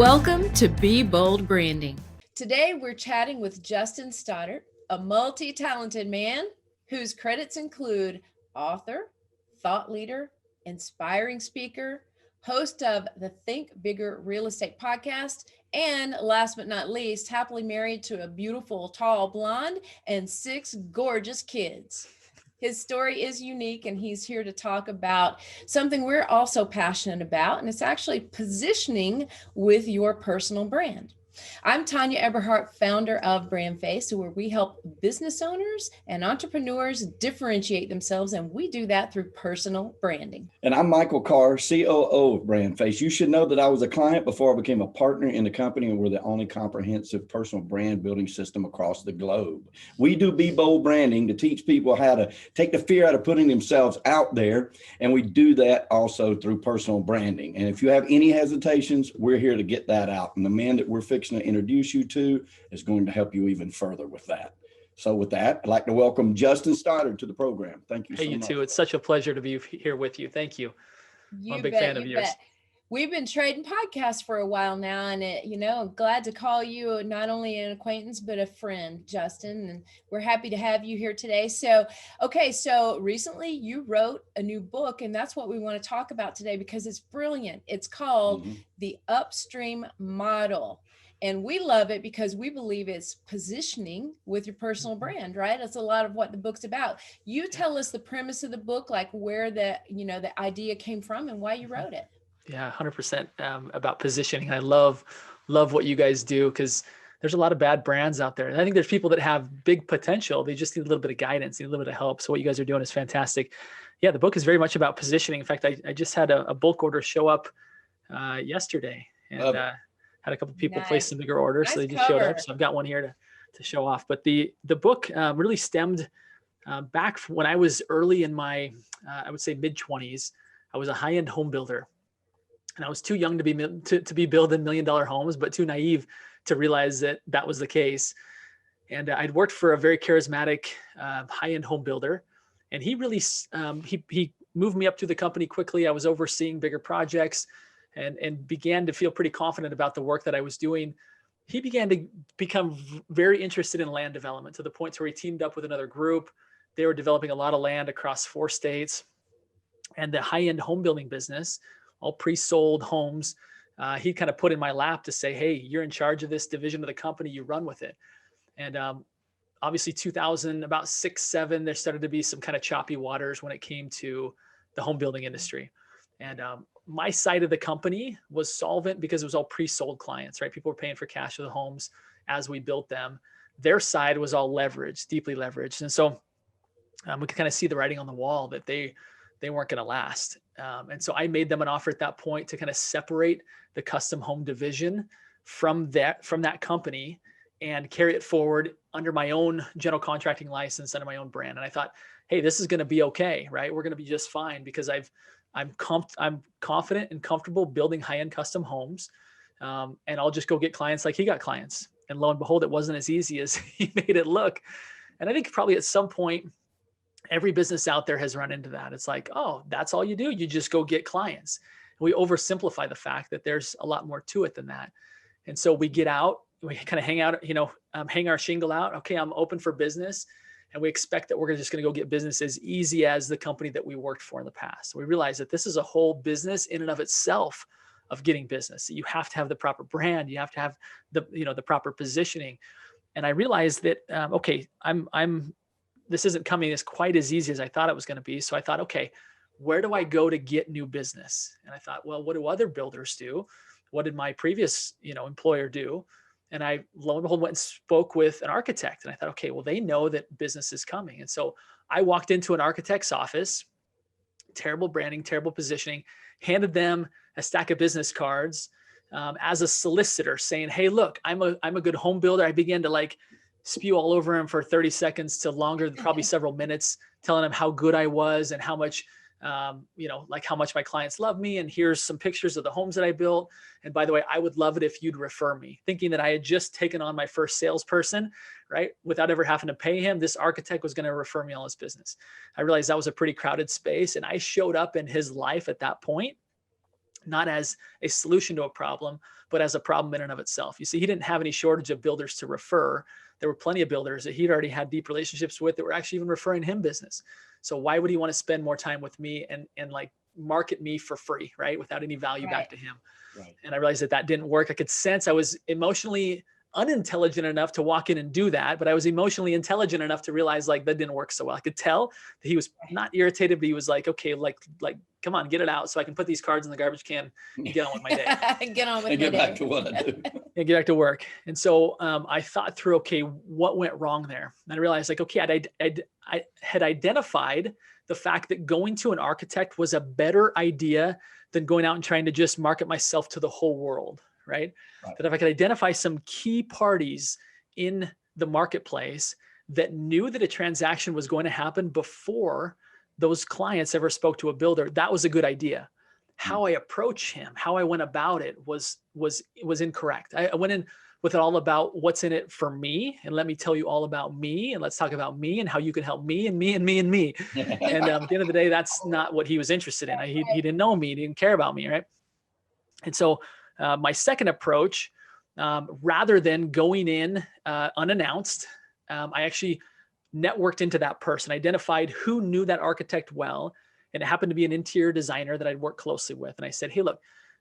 Welcome to Be Bold Branding. Today we're chatting with Justin Stoddart, a multi-talented man whose credits include author, thought leader, inspiring speaker, host of the Think Bigger Real Estate podcast, and last but not least, happily married to a beautiful, tall blonde and 6 gorgeous kids. His story is unique, and he's here to talk about something we're also passionate about, and it's actually positioning with your personal brand. I'm Tanya Eberhardt, founder of BrandFace, where we help business owners and entrepreneurs differentiate themselves, and we do that through personal branding. And I'm Michael Carr, COO of BrandFace. You should know that I was a client before I became a partner in the company, and we're the only comprehensive personal brand building system across the globe. We do Be Bold Branding to teach people how to take the fear out of putting themselves out there, and we do that also through personal branding. And if you have any hesitations, we're here to get that out. And the man that we're fixing to introduce you to is going to help you even further with that. So with that, I'd like to welcome Justin Stoddart to the program. Thank you so much. Hey, you too. It's such a pleasure to be here with you. Thank you. I'm a big fan of yours. We've been trading podcasts for a while now, and I'm glad to call you not only an acquaintance, but a friend, Justin, and we're happy to have you here today. So recently you wrote a new book, and that's what we want to talk about today because it's brilliant. It's called The Upstream Model. And we love it because we believe it's positioning with your personal brand, right? That's a lot of what the book's about. You tell us the premise of the book, like where the idea came from and why you wrote it. Yeah, 100% about positioning. I love what you guys do because there's a lot of bad brands out there. And I think there's people that have big potential. They just need a little bit of guidance, need a little bit of help. So what you guys are doing is fantastic. Yeah, the book is very much about positioning. In fact, I just had a bulk order show up yesterday, and had a couple of people place some bigger orders. So they just showed up. So I've got one here to show off. But the book really stemmed back from when I was early in my, I would say mid-20s. I was a high-end home builder. And I was too young to be building $1 million homes, but too naive to realize that was the case. And I'd worked for a very charismatic high-end home builder. And he really, he moved me up through the company quickly. I was overseeing bigger projects and began to feel pretty confident about the work that I was doing. He began to become very interested in land development to the point where he teamed up with another group. They were developing a lot of land across 4 states. And the high-end home building business, all pre-sold homes, he kind of put in my lap to say, hey, you're in charge of this division of the company, you run with it. And obviously 2000, about 6, 7, there started to be some kind of choppy waters when it came to the home building industry. And my side of the company was solvent because it was all pre-sold clients, right? People were paying for cash for the homes as we built them. Their side was all leveraged, deeply leveraged. And so we could kind of see the writing on the wall that they weren't going to last. And so I made them an offer at that point to kind of separate the custom home division from that company and carry it forward under my own general contracting license, under my own brand. And I thought, hey, this is going to be okay, right? We're going to be just fine because I'm confident and comfortable building high-end custom homes. And I'll just go get clients like he got clients. And lo and behold, it wasn't as easy as he made it look. And I think probably at some point, every business out there has run into that. It's like, oh, that's all you do. You just go get clients. And we oversimplify the fact that there's a lot more to it than that. And so we get out, we kind of hang out, hang our shingle out. Okay, I'm open for business. And we expect that we're just going to go get business as easy as the company that we worked for in the past. So we realize that this is a whole business in and of itself of getting business. You have to have the proper brand. You have to have the proper positioning. And I realized that, this isn't coming as quite as easy as I thought it was going to be. So I thought, okay, where do I go to get new business? And I thought, well, what do other builders do? What did my previous, employer do? And I, lo and behold, went and spoke with an architect. And I thought, okay, well, they know that business is coming. And so I walked into an architect's office, terrible branding, terrible positioning, handed them a stack of business cards as a solicitor saying, hey, look, I'm a good home builder. I began to spew all over him for 30 seconds to longer, probably several minutes, telling him how good I was and how much how much my clients love me. And here's some pictures of the homes that I built. And by the way, I would love it if you'd refer me, thinking that I had just taken on my first salesperson, right? Without ever having to pay him, this architect was going to refer me all his business. I realized that was a pretty crowded space. And I showed up in his life at that point not as a solution to a problem, but as a problem in and of itself. You see, he didn't have any shortage of builders to refer. There were plenty of builders that he'd already had deep relationships with that were actually even referring him business. So why would he want to spend more time with me and like market me for free, right? Without any value back to him. Right. And I realized that didn't work. I could sense I was emotionally unintelligent enough to walk in and do that, but I was emotionally intelligent enough to realize like that didn't work so well. I could tell that he was not irritated, but he was like, okay, like, come on, get it out so I can put these cards in the garbage can and get on with my day. Get on with my Get day. back to what I do. And get back to work. And so I thought through, okay, what went wrong there? And I realized like, okay, I had identified the fact that going to an architect was a better idea than going out and trying to just market myself to the whole world, right? That if I could identify some key parties in the marketplace that knew that a transaction was going to happen before those clients ever spoke to a builder, that was a good idea. How I approach him, how I went about it was incorrect. I went in with it all about what's in it for me, and let me tell you all about me, and let's talk about me and how you can help me and me and me and me. And at the end of the day, that's not what he was interested in. He didn't know me, he didn't care about me, right? And so my second approach, rather than going in unannounced, I actually networked into that person, identified who knew that architect well, and it happened to be an interior designer that I'd worked closely with. And I said, hey, look,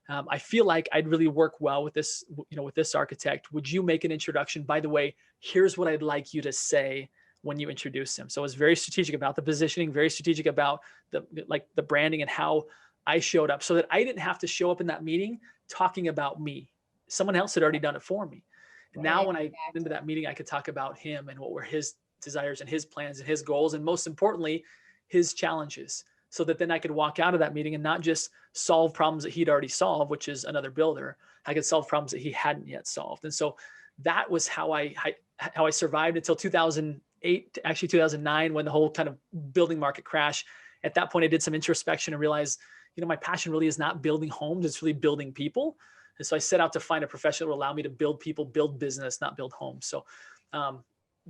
I feel like I'd really work well with this, with this architect. Would you make an introduction? By the way, here's what I'd like you to say when you introduce him. So I was very strategic about the positioning, very strategic about the branding and how I showed up, so that I didn't have to show up in that meeting talking about me. Someone else had already done it for me. And now when I went into that meeting, I could talk about him and what were his desires and his plans and his goals, and most importantly, his challenges, so that then I could walk out of that meeting and not just solve problems that he'd already solved, which is another builder. I could solve problems that he hadn't yet solved. And so that was how I survived until 2008, actually 2009, when the whole kind of building market crashed. At that point, I did some introspection and realized, my passion really is not building homes, it's really building people. And so I set out to find a profession that will allow me to build people, build business, not build homes. So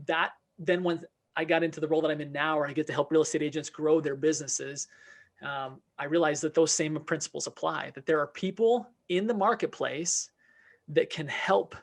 that then when I got into the role that I'm in now, where I get to help real estate agents grow their businesses, I realized that those same principles apply, that there are people in the marketplace that can help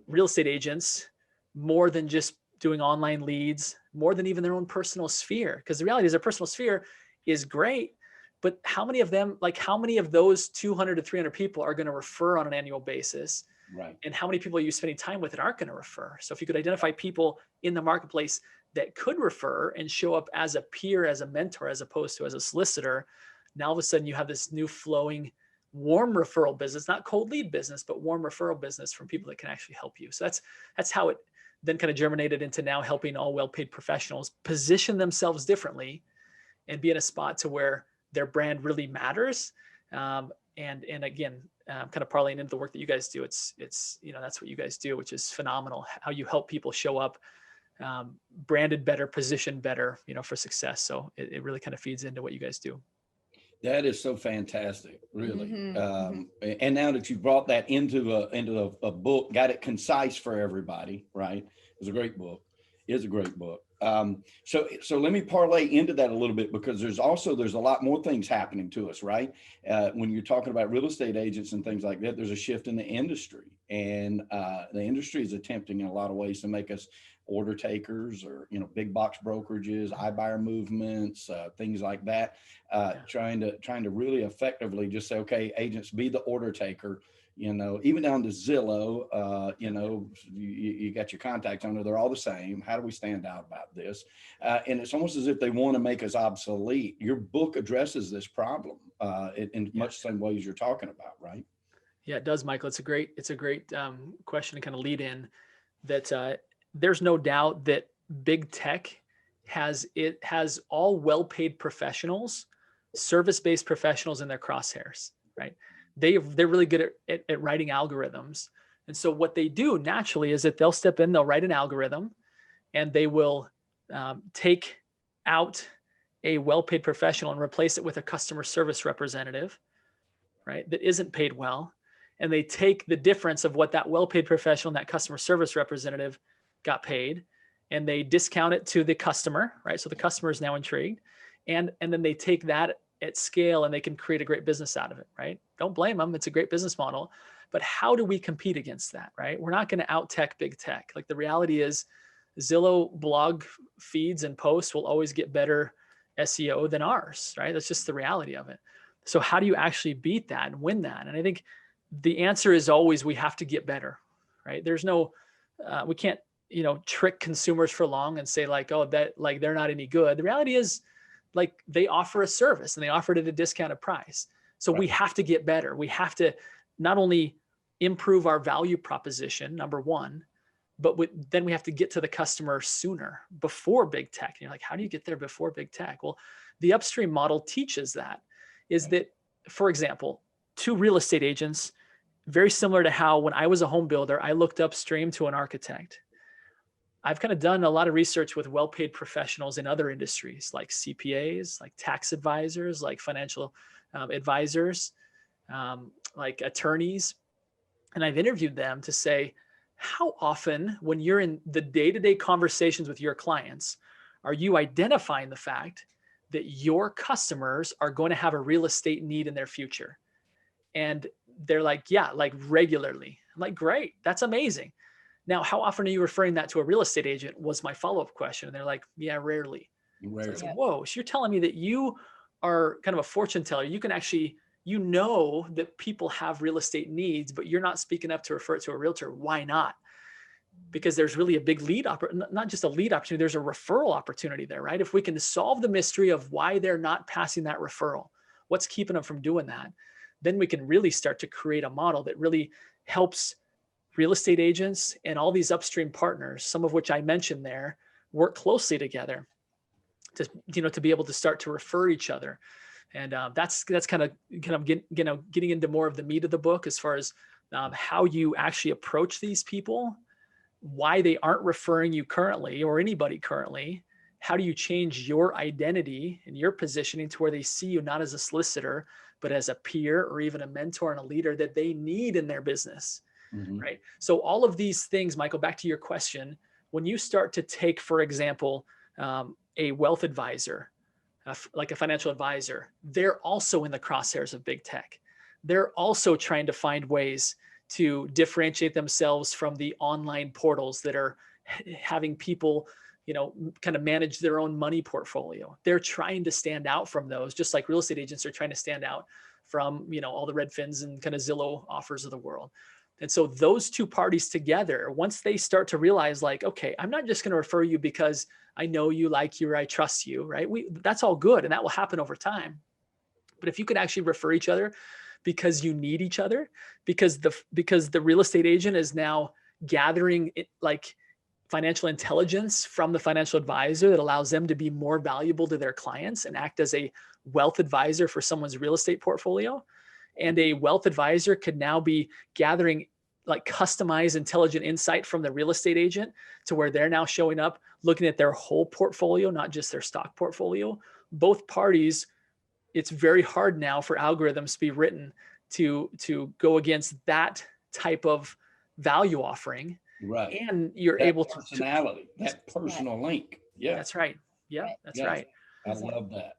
real estate agents more than just doing online leads, more than even their own personal sphere. Because the reality is their personal sphere is great, but how many of them, how many of those 200 to 300 people are going to refer on an annual basis? Right. And how many people are you spending time with that aren't going to refer? So if you could identify people in the marketplace that could refer and show up as a peer, as a mentor, as opposed to as a solicitor, now all of a sudden you have this new flowing, warm referral business, not cold lead business, but warm referral business from people that can actually help you. So that's how it then kind of germinated into now helping all well-paid professionals position themselves differently and be in a spot to where their brand really matters. And again, kind of parlaying into the work that you guys do, it's that's what you guys do, which is phenomenal. How you help people show up branded better, positioned better, for success. So it really kind of feeds into what you guys do. That is so fantastic, really. And now that you brought that into a book, got it concise for everybody, right? It's a great book. It is a great book. So let me parlay into that a little bit, because there's a lot more things happening to us, right? When you're talking about real estate agents and things like that, there's a shift in the industry, and the industry is attempting in a lot of ways to make us order takers, or big box brokerages, iBuyer movements, things like that, trying to really effectively just say, okay, agents, be the order taker. Even down to Zillow, you got your contacts on there. They're all the same. How do we stand out about this? And it's almost as if they want to make us obsolete. Your book addresses this problem in much the same ways you're talking about, right? Yeah, it does, Michael. It's a great question to kind of lead in. That there's no doubt that big tech has all well-paid professionals, service-based professionals in their crosshairs, right? They're really good at writing algorithms. And so what they do naturally is that they'll step in, they'll write an algorithm, and they will take out a well-paid professional and replace it with a customer service representative, right, that isn't paid well. And they take the difference of what that well-paid professional and that customer service representative got paid, and they discount it to the customer, right? So the customer is now intrigued. And then they take that at scale and they can create a great business out of it, right? Don't blame them. It's a great business model. But how do we compete against that, right? We're not going to out-tech big tech. Like the reality is Zillow blog feeds and posts will always get better SEO than ours, right? That's just the reality of it. So how do you actually beat that and win that? And I think the answer is always we have to get better, right? There's no, we can't, trick consumers for long and say like, oh, that like they're not any good. The reality is like they offer a service and they offer it at a discounted price. So we have to get better. We have to not only improve our value proposition, number one, but then we have to get to the customer sooner before big tech. And you're like, how do you get there before big tech? Well, the Upstream model teaches that is that, for example, two real estate agents, very similar to how when I was a home builder, I looked upstream to an architect. I've kind of done a lot of research with well-paid professionals in other industries like CPAs, like tax advisors, like financial advisors, like attorneys. And I've interviewed them to say, how often when you're in the day-to-day conversations with your clients, are you identifying the fact that your customers are going to have a real estate need in their future? And they're like, yeah, like regularly. I'm like, great, that's amazing. Now, how often are you referring that to a real estate agent was my follow-up question. And they're like, yeah, rarely. So it's, whoa, so you're telling me that you are kind of a fortune teller. You can actually, that people have real estate needs, but you're not speaking up to refer it to a realtor. Why not? Because there's really a big lead, not just a lead opportunity, there's a referral opportunity there, right? If we can solve the mystery of why they're not passing that referral, what's keeping them from doing that, then we can really start to create a model that really helps real estate agents and all these upstream partners, some of which I mentioned there, work closely together to be able to start to refer each other. And that's kind of getting into more of the meat of the book as far as how you actually approach these people, why they aren't referring you currently or anybody currently. How do you change your identity and your positioning to where they see you not as a solicitor, but as a peer or even a mentor and a leader that they need in their business, right? So all of these things, Michael, back to your question, when you start to take, for example, a wealth advisor, like a financial advisor, they're also in the crosshairs of big tech. They're also trying to find ways to differentiate themselves from the online portals that are having people, kind of manage their own money portfolio. They're trying to stand out from those, just like real estate agents are trying to stand out from, all the Redfins and kind of Zillow offers of the world. And so those two parties together, once they start to realize like, okay, I'm not just going to refer you because I know you, like you, or I trust you, right? That's all good. And that will happen over time. But if you could actually refer each other because you need each other, because the real estate agent is now gathering like financial intelligence from the financial advisor that allows them to be more valuable to their clients and act as a wealth advisor for someone's real estate portfolio. And a wealth advisor could now be gathering like customized intelligent insight from the real estate agent to where they're now showing up, looking at their whole portfolio, not just their stock portfolio. Both parties, it's very hard now for algorithms to be written to go against that type of value offering. Right. And you're that able personality, that personal link. Yeah. That's right. Yeah, that's right. I love that.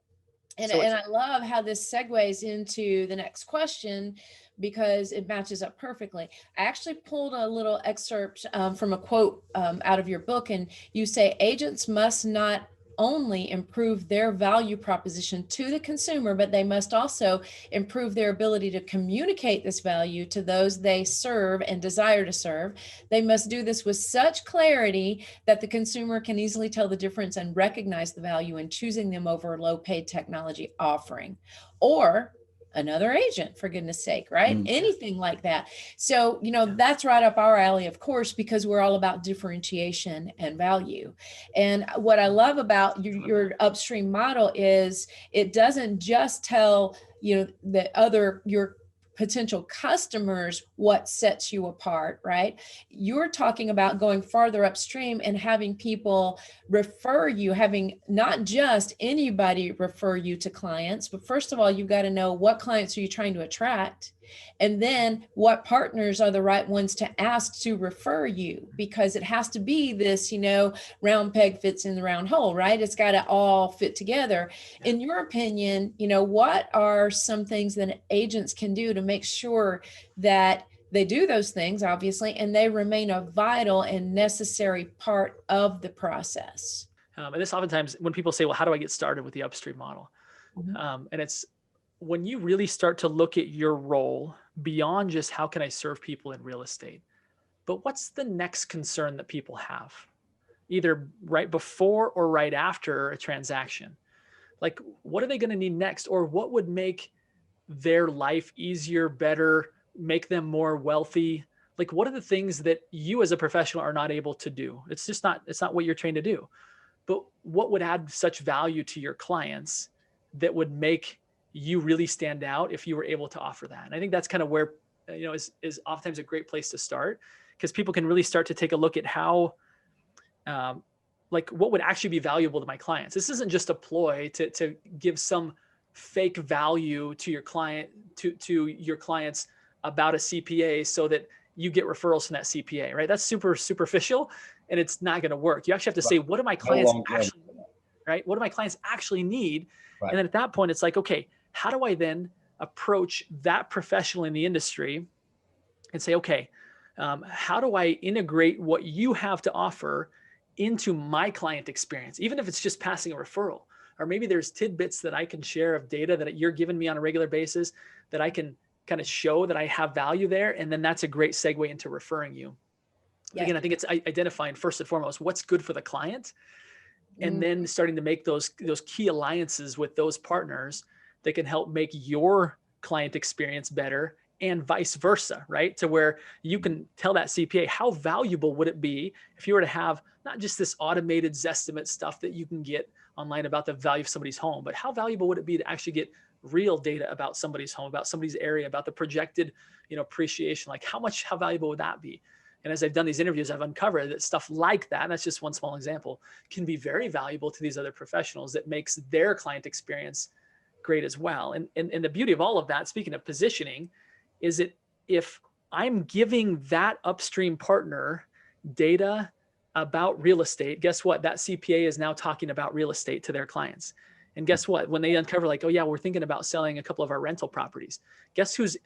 And I love how this segues into the next question because it matches up perfectly. I actually pulled a little excerpt from a quote out of your book, and you say agents must not only improve their value proposition to the consumer, but they must also improve their ability to communicate this value to those they serve and desire to serve. They must do this with such clarity that the consumer can easily tell the difference and recognize the value in choosing them over a low-paid technology offering or another agent, for goodness sake, right? Anything like that. So, that's right up our alley, of course, because we're all about differentiation and value. And what I love about your upstream model is it doesn't just tell, your potential customers what sets you apart, right? You're talking about going farther upstream and having people refer you, having not just anybody refer you to clients, but first of all, you've got to know what clients are you trying to attract. And then what partners are the right ones to ask to refer you? Because it has to be this, round peg fits in the round hole, right? It's got to all fit together. Yeah. In your opinion, what are some things that agents can do to make sure that they do those things, obviously, and they remain a vital and necessary part of the process? And this oftentimes when people say, well, how do I get started with the Upstream model? And it's when you really start to look at your role beyond just how can I serve people in real estate, but what's the next concern that people have, either right before or right after a transaction? Like, what are they going to need next? Or what would make their life easier, better, make them more wealthy? Like, what are the things that you as a professional are not able to do? It's not what you're trained to do. But what would add such value to your clients that would make you really stand out if you were able to offer that? And I think that's kind of where, is oftentimes a great place to start, because people can really start to take a look at how, what would actually be valuable to my clients. This isn't just a ploy to give some fake value to your client, to your clients about a CPA so that you get referrals from that CPA, right? That's super superficial and it's not going to work. You actually have to say, what do my clients actually need, right? What do my clients actually need? Right. And then at that point, it's like, okay, how do I then approach that professional in the industry and say, okay, how do I integrate what you have to offer into my client experience? Even if it's just passing a referral, or maybe there's tidbits that I can share of data that you're giving me on a regular basis that I can kind of show that I have value there. And then that's a great segue into referring you. Yeah. Again, I think it's identifying first and foremost what's good for the client, and then starting to make those key alliances with those partners that can help make your client experience better, and vice versa, right? To where you can tell that CPA, how valuable would it be if you were to have not just this automated Zestimate stuff that you can get online about the value of somebody's home, but how valuable would it be to actually get real data about somebody's home, about somebody's area, about the projected, appreciation? Like how valuable would that be? And as I've done these interviews, I've uncovered that stuff like that, and that's just one small example, can be very valuable to these other professionals that makes their client experience great as well. And the beauty of all of that, speaking of positioning, is that if I'm giving that upstream partner data about real estate, guess what? That CPA is now talking about real estate to their clients. And guess what? When they uncover like, oh yeah, we're thinking about selling a couple of our rental properties, guess who's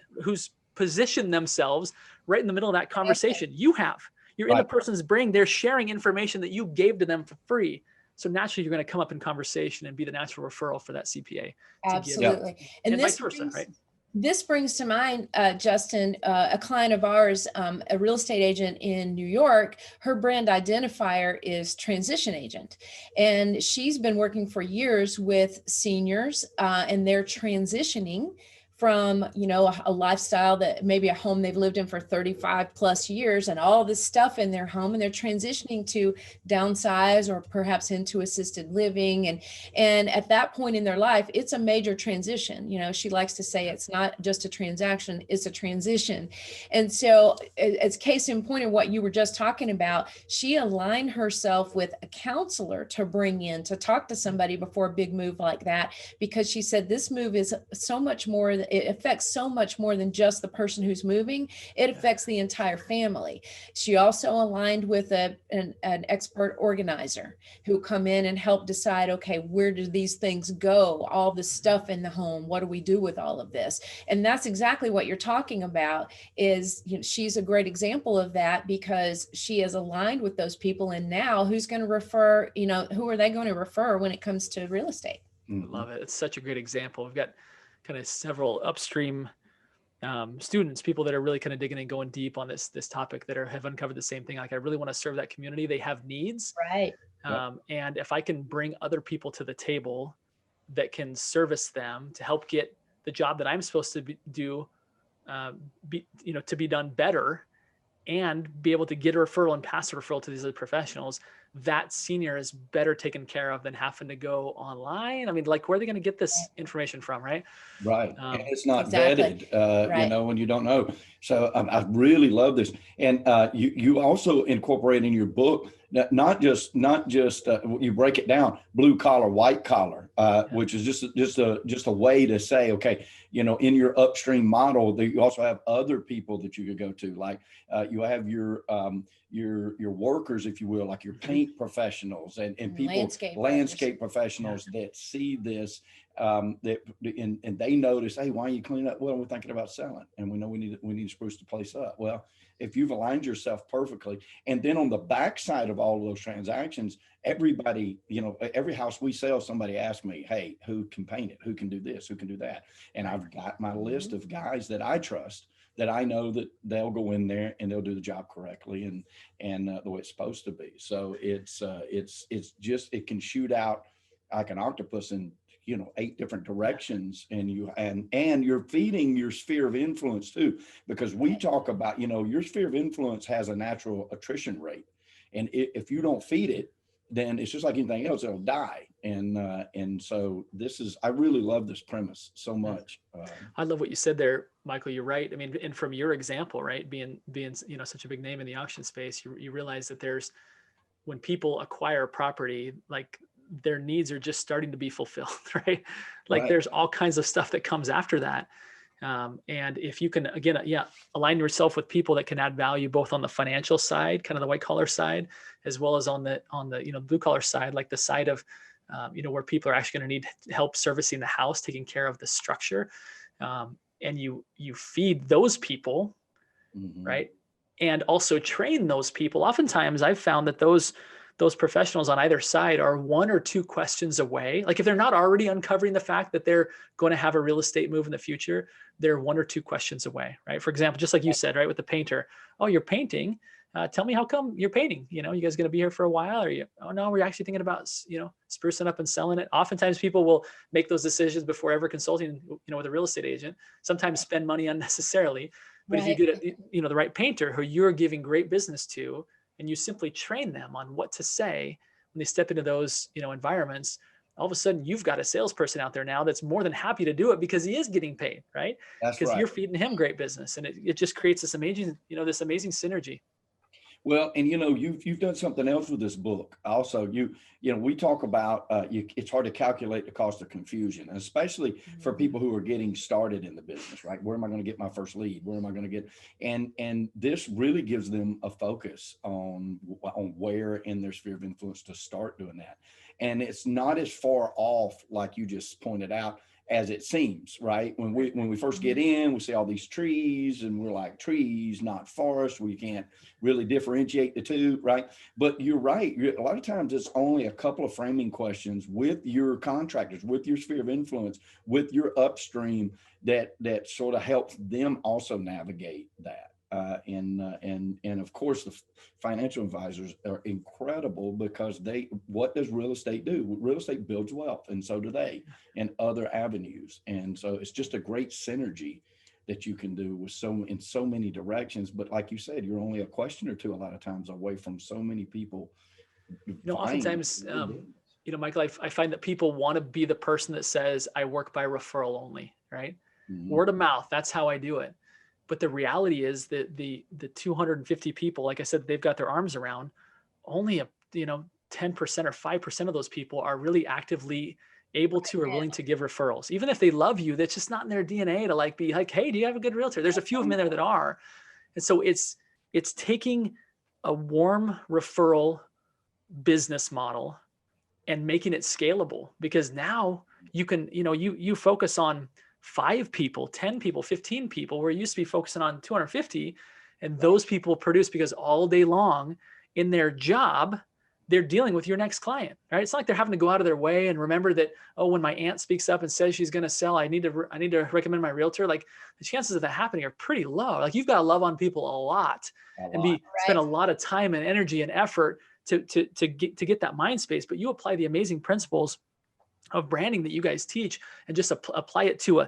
positioned themselves right in the middle of that conversation? You're in the person's brain. They're sharing information that you gave to them for free. So naturally, you're going to come up in conversation and be the natural referral for that CPA. Absolutely. And vice versa, right? This brings to mind, Justin, a client of ours, a real estate agent in New York. Her brand identifier is transition agent. And she's been working for years with seniors and they're transitioning from, a lifestyle that maybe a home they've lived in for 35 plus years and all this stuff in their home, and they're transitioning to downsize or perhaps into assisted living. And at that point in their life, it's a major transition. She likes to say it's not just a transaction, it's a transition. And so as case in point of what you were just talking about, she aligned herself with a counselor to bring in to talk to somebody before a big move like that, because she said this move is so much more. It affects so much more than just the person who's moving. It affects the entire family. She also aligned with an expert organizer who come in and help decide, okay, where do these things go? All the stuff in the home, what do we do with all of this? And that's exactly what you're talking about is, she's a great example of that, because she is aligned with those people. And now who's going to refer, who are they going to refer when it comes to real estate? Love it. It's such a great example. We've got kind of several upstream students, people that are really kind of digging and going deep on this topic that have uncovered the same thing. Like, I really want to serve that community. They have needs. Right. And if I can bring other people to the table that can service them to help get the job that I'm supposed to do, to be done better, and be able to get a referral and pass a referral to these other professionals, that senior is better taken care of than having to go online. I mean, like, where are they going to get this information from, right? Right. And it's not exactly. vetted, when you don't know. So I really love this. And you also incorporate in your book Not just you break it down, blue collar, white collar, which is just a way to say, okay, in your upstream model, you also have other people that you could go to, like you have your workers, if you will, like your paint professionals and people, landscape professionals that see this, and they notice, hey, why are you cleaning up? Well, we're thinking about selling, and we know we need to spruce the place up. Well, if you've aligned yourself perfectly, and then on the backside of all of those transactions, everybody, every house we sell, somebody asks me, hey, who can paint it? Who can do this? Who can do that? And I've got my list of guys that I trust, that I know that they'll go in there and they'll do the job correctly and the way it's supposed to be. So it's just, it can shoot out like an octopus in 8 different directions, and you're feeding your sphere of influence too, because we talk about, your sphere of influence has a natural attrition rate, and if you don't feed it, then it's just like anything else, it'll die. And so I really love this premise so much. I love what you said there, Michael. You're right. I mean, and from your example, right, being such a big name in the auction space, you realize that when people acquire property, like, their needs are just starting to be fulfilled, right? Like, there's all kinds of stuff that comes after that. And if you can, again, align yourself with people that can add value, both on the financial side, kind of the white collar side, as well as on the blue collar side, like the side of, where people are actually going to need help servicing the house, taking care of the structure. And you feed those people, right? And also train those people. Oftentimes I've found that those professionals on either side are 1 or 2 questions away. Like, if they're not already uncovering the fact that they're going to have a real estate move in the future, they're 1 or 2 questions away, right? For example, just like you said, right, with the painter, oh, you're painting. Tell me, how come you're painting? You guys going to be here for a while? Or oh no, we're actually thinking about, sprucing up and selling it. Oftentimes people will make those decisions before ever consulting, with a real estate agent, sometimes spend money unnecessarily. But if you get the right painter who you're giving great business to, and you simply train them on what to say when they step into those, environments, all of a sudden you've got a salesperson out there now that's more than happy to do it because he is getting paid, right? Because you're feeding him great business, and it just creates this amazing, this amazing synergy. Well, and you've done something else with this book. Also, we talk about it's hard to calculate the cost of confusion, especially for people who are getting started in the business, right? Where am I going to get my first lead? Where am I going to get? And this really gives them a focus on where in their sphere of influence to start doing that. And it's not as far off, like you just pointed out, as it seems, right? When we first get in, we see all these trees and we're like, trees, not forest. We can't really differentiate the two, right? But you're right. A lot of times it's only a couple of framing questions with your contractors, with your sphere of influence, with your upstream that sort of helps them also navigate that. And of course, the financial advisors are incredible, because what does real estate do? Real estate builds wealth, and so do they, and other avenues. And so it's just a great synergy that you can do in so many directions. But like you said, you're only a question or two a lot of times away from so many people. Oftentimes, Michael, I find that people want to be the person that says, I work by referral only, right? Word of mouth. That's how I do it. But the reality is that the 250 people, like I said, they've got their arms around, only 10% or 5% of those people are really actively able to or willing to give referrals. Even if they love you, that's just not in their DNA to be like, hey, do you have a good realtor? There's a few of them in there that are. And so it's taking a warm referral business model and making it scalable, because now you can, you focus on 5 people, 10 people, 15 people, where you used to be focusing on 250, and those people produce, because all day long in their job, they're dealing with your next client, right? It's not like they're having to go out of their way and remember that, oh, when my aunt speaks up and says she's going to sell, I need to recommend my realtor. Like, the chances of that happening are pretty low. Like, you've got to love on people a lot and spend a lot of time and energy and effort to get that mind space. But you apply the amazing principles of branding that you guys teach and just apply it to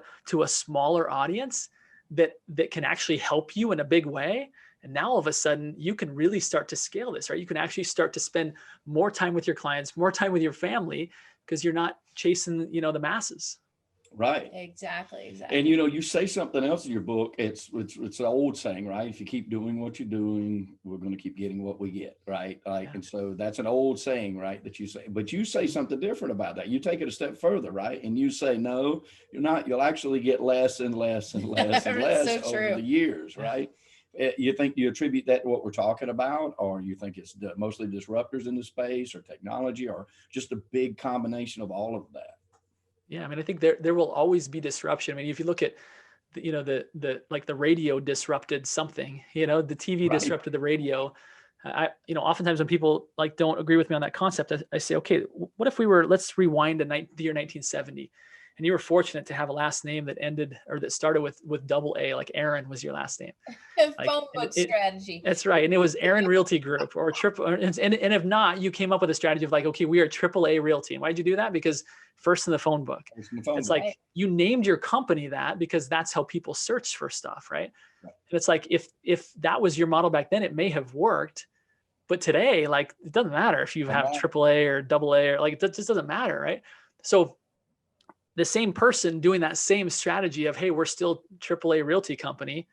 a smaller audience that can actually help you in a big way. And now all of a sudden you can really start to scale this, right? You can actually start to spend more time with your clients, more time with your family, because you're not chasing, the masses. Right. Exactly. And you say something else in your book. It's an old saying, right? If you keep doing what you're doing, we're going to keep getting what we get, right? Like, and so that's an old saying, right? That you say, but you say something different about that. You take it a step further, right? And you say, no, you're not. You'll actually get less and less and less and less So over the years, right? You attribute that to what we're talking about, or you think it's mostly disruptors in the space, or technology, or just a big combination of all of that? Yeah, I mean, I think there will always be disruption. I mean, if you look at the radio disrupted something, the TV disrupted the radio. Oftentimes when people don't agree with me on that concept, I say, okay, what if let's rewind to the year 1970, and you were fortunate to have a last name that ended or that started with double A, like Aaron was your last name. Phone book strategy. That's right. And it was Aaron Realty Group or triple. And if not, you came up with a strategy of okay, we are AAA Realty. And why'd you do that? Because first in the phone book. It's like you named your company that because that's how people search for stuff, right? And it's like if that was your model back then, it may have worked. But today, it doesn't matter if you have AAA or AA, or it just doesn't matter, right? So the same person doing that same strategy of, hey, we're still AAA Realty company,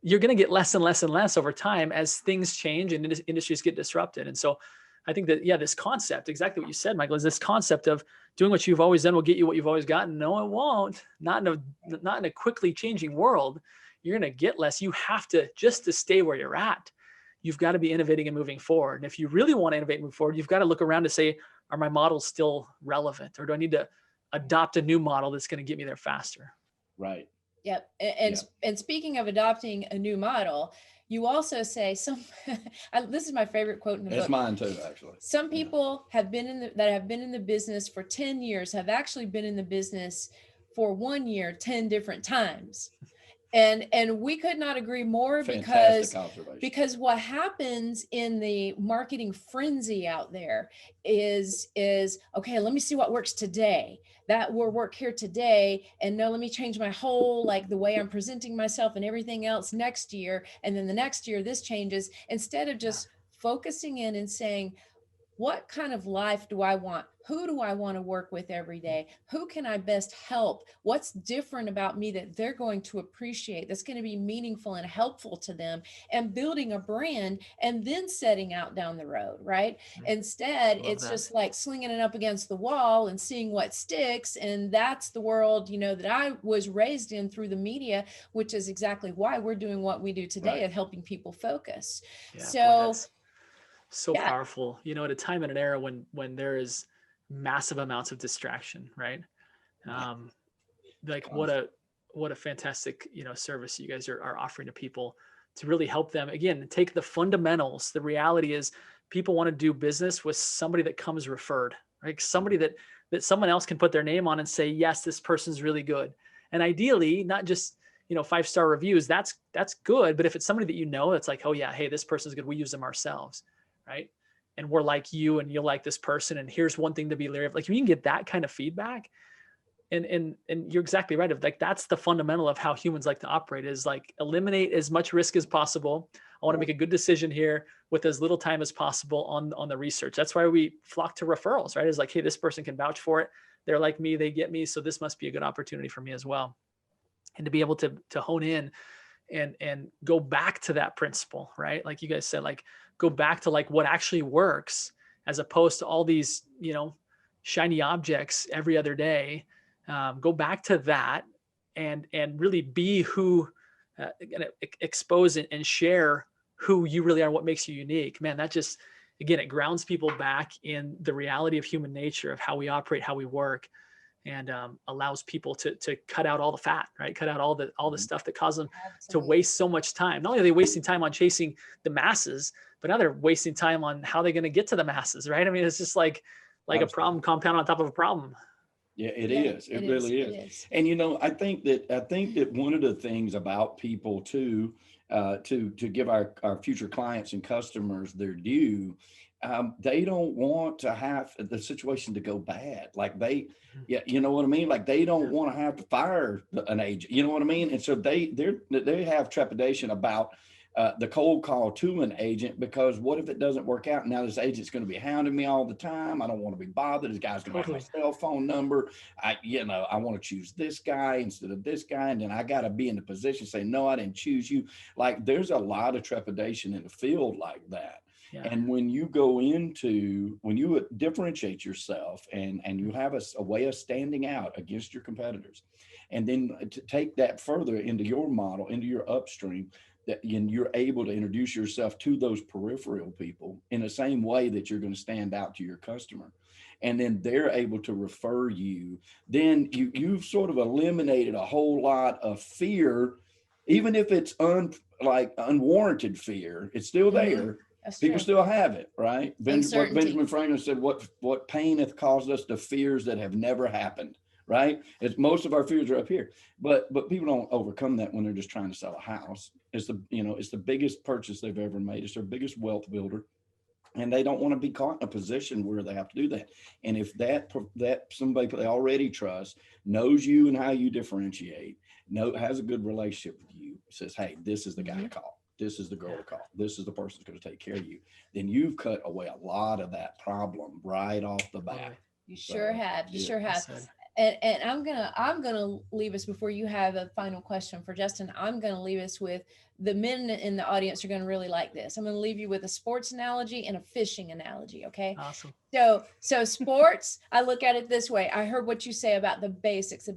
you're going to get less and less and less over time as things change and industries get disrupted. And so I think that, this concept, exactly what you said, Michael, is this concept of doing what you've always done will get you what you've always gotten. No, it won't. Not in a quickly changing world. You're going to get less. You have to, just to stay where you're at, you've got to be innovating and moving forward. And if you really want to innovate and move forward, you've got to look around to say, are my models still relevant? Or do I need to adopt a new model that's going to get me there faster? Right. Yep. And speaking of adopting a new model, you also say this is my favorite quote in the book. It's mine too, actually. Some people have been in the business for 10 years have actually been in the business for 1 year, 10 different times. And we could not agree more, because what happens in the marketing frenzy out there is okay, let me see what works today. That will work here today. And no, let me change my whole, the way I'm presenting myself and everything else next year. And then the next year this changes, instead of just focusing in and saying, what kind of life do I want? Who do I want to work with every day? Who can I best help? What's different about me that they're going to appreciate, that's going to be meaningful and helpful to them, and building a brand and then setting out down the road, right? Instead, it's just like slinging it up against the wall and seeing what sticks. And that's the world, that I was raised in through the media, which is exactly why we're doing what we do today of helping people focus. So powerful, at a time and an era when there is massive amounts of distraction, right? What a fantastic, service you guys are offering to people to really help them, again, take the fundamentals. The reality is people want to do business with somebody that comes referred, right? Somebody that someone else can put their name on and say, yes, this person's really good. And ideally, not just, 5-star reviews, that's good. But if it's somebody that it's like, oh yeah, hey, this person's good, we use them ourselves. Right. And we're like you and you'll like this person. And here's one thing to be leery of. You can get that kind of feedback. And you're exactly right. That's the fundamental of how humans like to operate, is eliminate as much risk as possible. I want to make a good decision here with as little time as possible on the research. That's why we flock to referrals, right? It's hey, this person can vouch for it. They're like me, they get me. So this must be a good opportunity for me as well. And to be able to hone in and go back to that principle, right? Like you guys said, go back to what actually works, as opposed to all these, shiny objects every other day. Go back to that and really be who, expose and share who you really are, what makes you unique. Man, that just, again, it grounds people back in the reality of human nature, of how we operate, how we work, and allows people to cut out all the fat, right? Cut out all the stuff that causes them to waste so much time. Not only are they wasting time on chasing the masses, but now they're wasting time on how they're going to get to the masses, right? I mean, it's just like a problem compounded on top of a problem. Yeah, it is. It really is. And I think that one of the things about people too, to give our future clients and customers their due, they don't want to have the situation to go bad. You know what I mean? They don't want to have to fire an agent. You know what I mean? And so they have trepidation about the cold call to an agent, because what if it doesn't work out? Now this agent's going to be hounding me all the time. I don't want to be bothered. This guy's going to have my cell phone number. I want to choose this guy instead of this guy. And then I got to be in the position to say, no, I didn't choose you. Like, there's a lot of trepidation in the field like that. Yeah. And when you differentiate yourself and you have a way of standing out against your competitors, and then to take that further into your model, into your upstream, that you're able to introduce yourself to those peripheral people in the same way that you're going to stand out to your customer. And then they're able to refer you. Then you've sort of eliminated a whole lot of fear, even if it's unwarranted fear, it's still there. People still have it, right? What Benjamin Franklin said, what pain hath caused us to fears that have never happened, right? It's most of our fears are up here, but people don't overcome that when they're just trying to sell a house. It's the biggest purchase they've ever made. It's their biggest wealth builder. And they don't want to be caught in a position where they have to do that. And if that somebody they already trust, knows you and how you differentiate, has a good relationship with you, says, hey, this is the guy to call. This is the girl to call. This is the person who's going to take care of you. Then you've cut away a lot of that problem right off the bat. You sure have. You sure have. And I'm gonna leave us, before you have a final question for Justin, I'm gonna leave us with, the men in the audience are gonna really like this. I'm gonna leave you with a sports analogy and a fishing analogy. Okay. Awesome. So sports, I look at it this way. I heard what you say about the basics.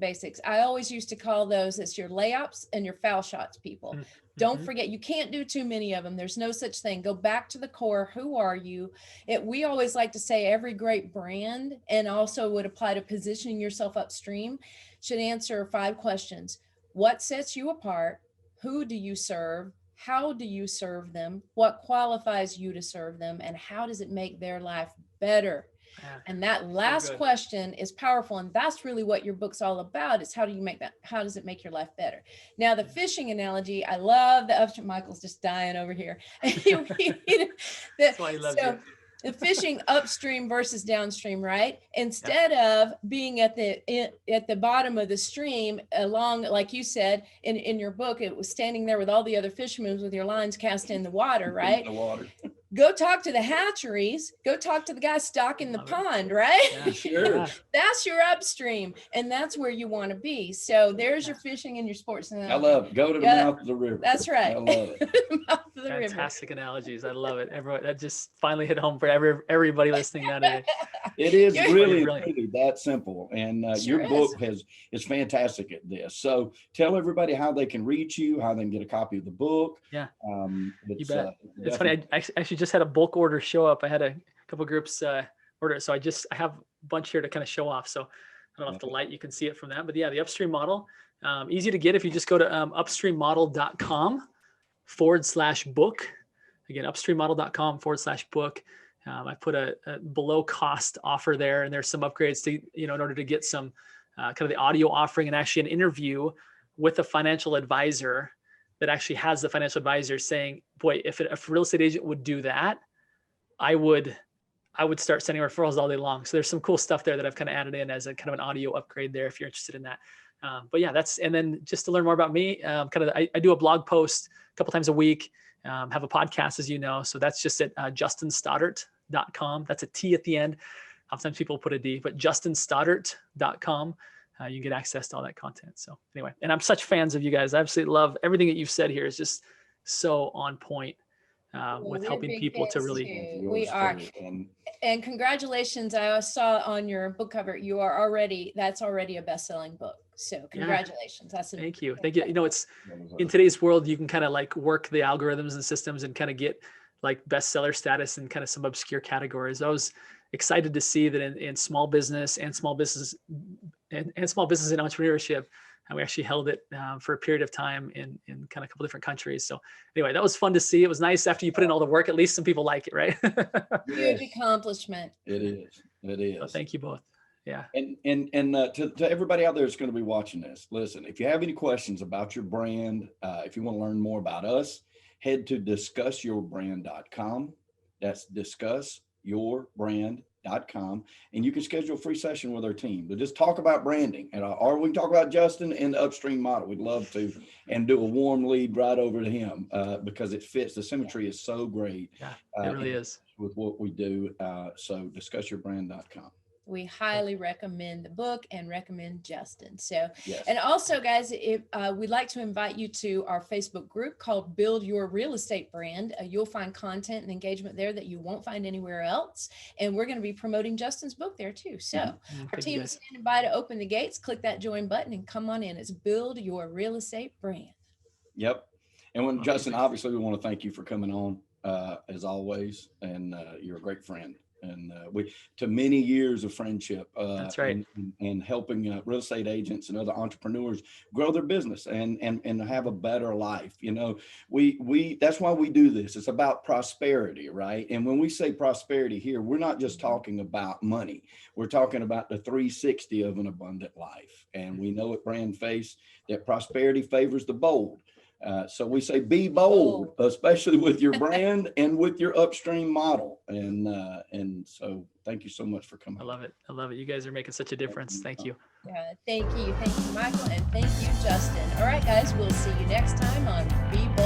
I always used to call those, it's your layups and your foul shots, people. Mm-hmm. Don't forget, you can't do too many of them. There's no such thing. Go back to the core. Who are you? We always like to say every great brand, and also would apply to positioning yourself upstream, should answer 5 questions. What sets you apart? Who do you serve? How do you serve them? What qualifies you to serve them? And how does it make their life better? Yeah. And that last question is powerful. And that's really what your book's all about, is how does it make your life better? Now, the fishing analogy, I love the upstream. Michael's just dying over here. That's why he loves you. The fishing upstream versus downstream, right? Instead of being at the bottom of the stream, along, like you said in your book, it was standing there with all the other fishermen with your lines cast in the water, right? In the water. Go talk to the hatcheries, go talk to the guy stocking the pond, right? Yeah, sure. That's your upstream, and that's where you want to be. So there's your fishing and your sports. I love it. Go to the mouth of the river. That's right. I love it. Mouth of the Fantastic river. analogies. I love it. Everyone, that just finally hit home for everybody listening now today. It is really that simple. And sure your book is fantastic at this. So tell everybody how they can reach you, how they can get a copy of the book. Yeah. You bet. It's funny. I actually just had a bulk order show up. I had a couple groups order it. So I have a bunch here to kind of show off. So I don't know if the light, you can see it from that, but yeah, the Upstream Model, easy to get if you just go to upstreammodel.com/book. Again, upstreammodel.com/book. I put a below cost offer there, and there's some upgrades to, in order to get some kind of the audio offering, and actually an interview with a financial advisor that actually has the financial advisor saying, boy, if a real estate agent would do that, I would start sending referrals all day long. So there's some cool stuff there that I've kind of added in as a kind of an audio upgrade there, if you're interested in that. But yeah, and then just to learn more about me, I do a blog post a couple times a week, have a podcast, as you know. So that's just at justinstoddart.com. That's a T at the end. Sometimes people put a D, but justinstoddart.com. You can get access to all that content. So anyway, and I'm such fans of you guys. I absolutely love everything that you've said here. Is just so on point with helping people to really. We are. And congratulations. I saw on your book cover, that's already a best-selling book. So congratulations. Yeah. Thank you. It's in today's world, you can kind of like work the algorithms and systems and kind of get like bestseller status in kind of some obscure categories. I was excited to see that in small business and small business and entrepreneurship, and we actually held it for a period of time in kind of a couple different countries. So anyway, that was fun to see. It was nice after you put in all the work, at least some people like it, right? Huge accomplishment. It is. So thank you both. Yeah. And to everybody out there that's going to be watching this, listen, if you have any questions about your brand, if you want to learn more about us, head to discussyourbrand.com. That's discussyourbrand.com. brandface.com, and you can schedule a free session with our team to just talk about branding, or we can talk about Justin and the Upstream Model. We'd love to, and do a warm lead right over to him because it fits. The symmetry is so great. Yeah, it really is. With what we do. So discussyourbrand.com. We highly recommend the book and recommend Justin. So, Yes. And also, guys, if we'd like to invite you to our Facebook group called Build Your Real Estate Brand. You'll find content and engagement there that you won't find anywhere else. And we're going to be promoting Justin's book there too. So our team is standing by to open the gates. Click that join button and come on in. It's Build Your Real Estate Brand. Yep. And when Justin, obviously, we want to thank you for coming on as always. And you're a great friend. And we, to many years of friendship, that's right, and helping real estate agents and other entrepreneurs grow their business and have a better life. You know, we that's why we do this. It's about prosperity, right? And when we say prosperity here, we're not just talking about money. We're talking about the 360 of an abundant life. And we know at BrandFace that prosperity favors the bold. So we say be bold, especially with your brand and with your Upstream model. And so thank you so much for coming. I love it. I love it. You guys are making such a difference. Thank you. Thank you. Thank you, Michael. And thank you, Justin. All right, guys, we'll see you next time on Be Bold.